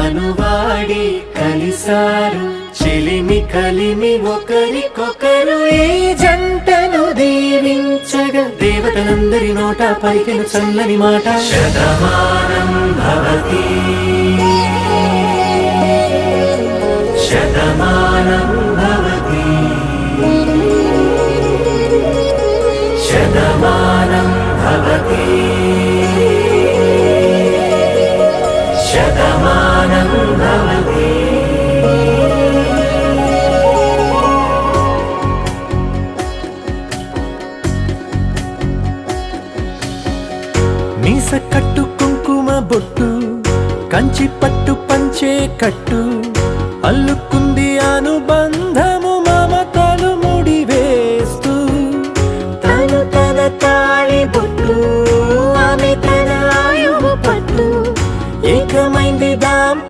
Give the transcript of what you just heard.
మనువాడి కలిసారు చెలిమి కలిమి ఒకరికొకరు ఈ జంటను దీవించగా దేవతలందరి నోట పలికిన చల్లని మాట శతమానం భవతి శతమానం భవతి శతమానం భవతి శతమానం భవతి. మీస కట్టు కుంకుమ బొట్టు కంచి పట్టు పంచే కట్టు అల్లుకుంది అనుబంధము మమతలు ముడివేస్తూ తను తన తాళి బొట్టు ఆమె తన ఆయువు పట్టు ఏకమైంది